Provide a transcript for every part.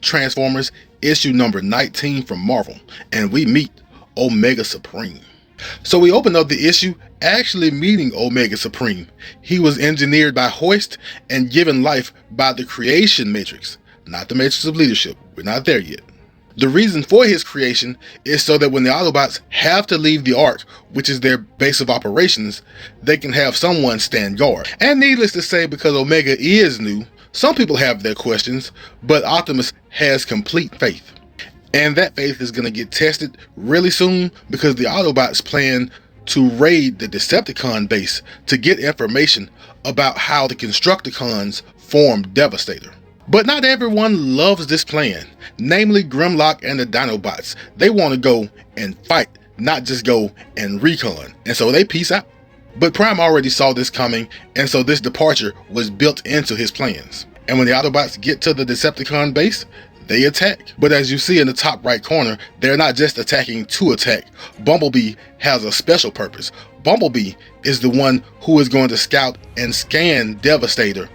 Transformers issue number 19 from Marvel, and we meet Omega Supreme. So we open up the issue actually meeting Omega Supreme. He was engineered by Hoist and given life by the Creation Matrix, not the Matrix of Leadership. We're not there yet. The reason for his creation is so that when the Autobots have to leave the Ark, which is their base of operations, they can have someone stand guard. And needless to say, because Omega is new, some people have their questions, but Optimus has complete faith. And that faith is going to get tested really soon because the Autobots plan to raid the Decepticon base to get information about how the Constructicons formed Devastator. But not everyone loves this plan, namely Grimlock and the Dinobots. They want to go and fight, not just go and recon, and so they peace out. But Prime already saw this coming, and so this departure was built into his plans. And when the Autobots get to the Decepticon base, they attack. But as you see in the top right corner, they're not just attacking to attack. Bumblebee has a special purpose. Bumblebee is the one who is going to scout and scan Devastator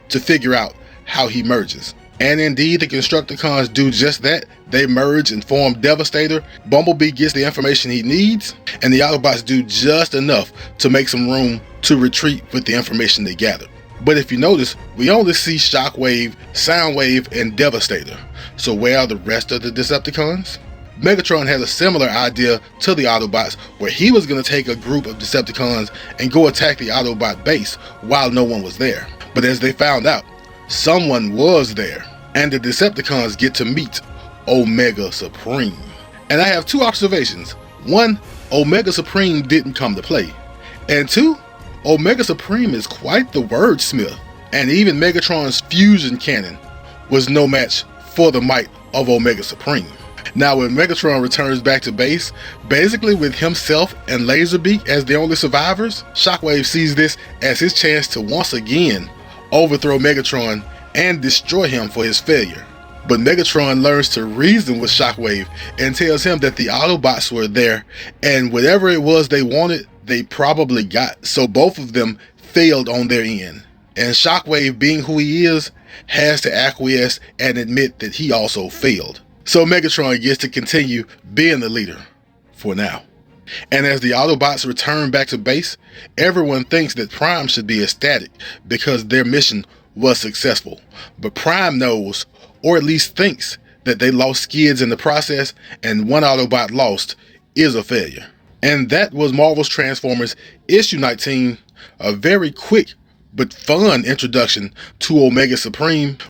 to figure out how he merges. And indeed, the Constructicons do just that. They merge and form Devastator. Bumblebee gets the information he needs, and the Autobots do just enough to make some room to retreat with the information they gathered. But if you notice, we only see Shockwave, Soundwave, and Devastator. So where are the rest of the Decepticons? Megatron had a similar idea to the Autobots, where he was going to take a group of Decepticons and go attack the Autobot base while no one was there. But as they found out, someone was there, and the Decepticons get to meet Omega Supreme. And I have two observations. One, Omega Supreme didn't come to play. And two, Omega Supreme is quite the wordsmith, and even Megatron's fusion cannon was no match for the might of Omega Supreme. Now when Megatron returns back to base, basically with himself and Laserbeak as the only survivors, Shockwave sees this as his chance to once again overthrow Megatron and destroy him for his failure. But Megatron learns to reason with Shockwave and tells him that the Autobots were there, and whatever it was they wanted, they probably got. So both of them failed on their end. And Shockwave, being who he is, has to acquiesce and admit that he also failed. So Megatron gets to continue being the leader for now. And as the Autobots return back to base, everyone thinks that Prime should be ecstatic because their mission was successful. But Prime knows, or at least thinks, that they lost skids in the process, and one Autobot lost is a failure. And that was Marvel's Transformers issue 19, a very quick but fun introduction to Omega Supreme.